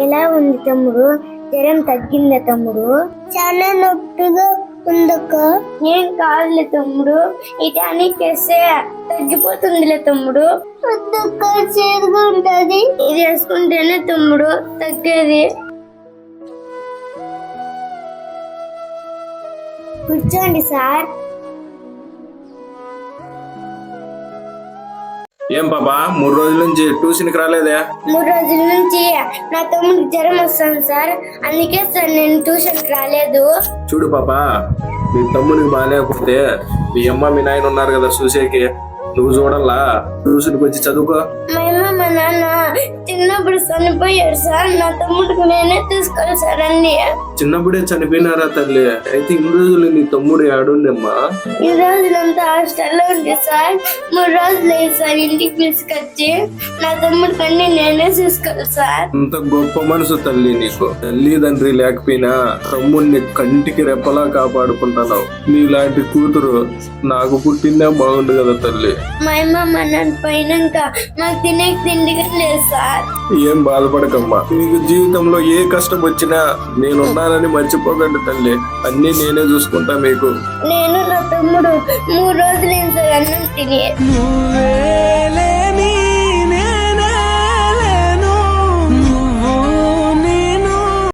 ఎలా ఉంది తమ్ముడు? జ్వరం తగ్గిందా తమ్ముడు? చాలా నొప్పిగా ఉందక్క. ఏం కాదులే తమ్ముడు, ఈ టానిక్ వేస్తే తగ్గిపోతుందిలే తమ్ముడు. చేదుగా ఉంటది, ఇది వేసుకుంటేనే తమ్ముడు తగ్గేది. కూర్చోండి సార్. ఏం పాపా 3 రోజుల నుంచి ట్యూషన్కి రాలేదే? 3 రోజుల నుంచి నా తమ్ముడికి జ్వరం వస్తుంది సార్, అందుకే సార్ నేను ట్యూషన్కి రాలేదు. చూడు పాపా, మీ తమ్ముడికి బాగాలేకపోతే మీ అమ్మ మీ నాయన ఉన్నారు కదా చూసేకి, నువ్వు చూడల్లా, ట్యూషన్కి వచ్చి చదువుకో. మా అమ్మ మా నాన్న చిన్నప్పుడు చనిపోయాడు సార్, నా తమ్ముడికి నేనే తీసుకోవాలి సార్ అన్ని. చిన్నప్పుడే చనిపోయినారా తల్లి? అయితే ఇన్ని రోజులు నీ తమ్ముడు ఆడుండమ్మా? ఈ రోజులంతా హాస్టల్లో ఉంది సార్. 3 రోజులు అయ్యి సార్ ఇంటికి పిలుచుకొచ్చి నా తమ్ముడికి అన్ని నేనే చూసుకోవాలి సార్. అంత గొప్ప మనసు తల్లి నీకు. తల్లి తండ్రి లేకపోయినా తమ్ముడిని కంటికి రెప్పలా కాపాడుకుంటున్నావు. నీలాంటి కూతురు నాకు పుట్టిందే బాగుండు కదా తల్లి. మా అమ్మ మా నాన్న పోయినాక మాకు తినే తిండిగా లేదు సార్. ఏం బాధపడకమ్మా, నీకు జీవితంలో ఏ కష్టం వచ్చినా నేనున్నానని మర్చిపోకండి తల్లి. అన్ని నేనే చూసుకుంటా మీకు. నేను నా తమ్ముడు 3 రోజులు సార్ అన్నం తిని.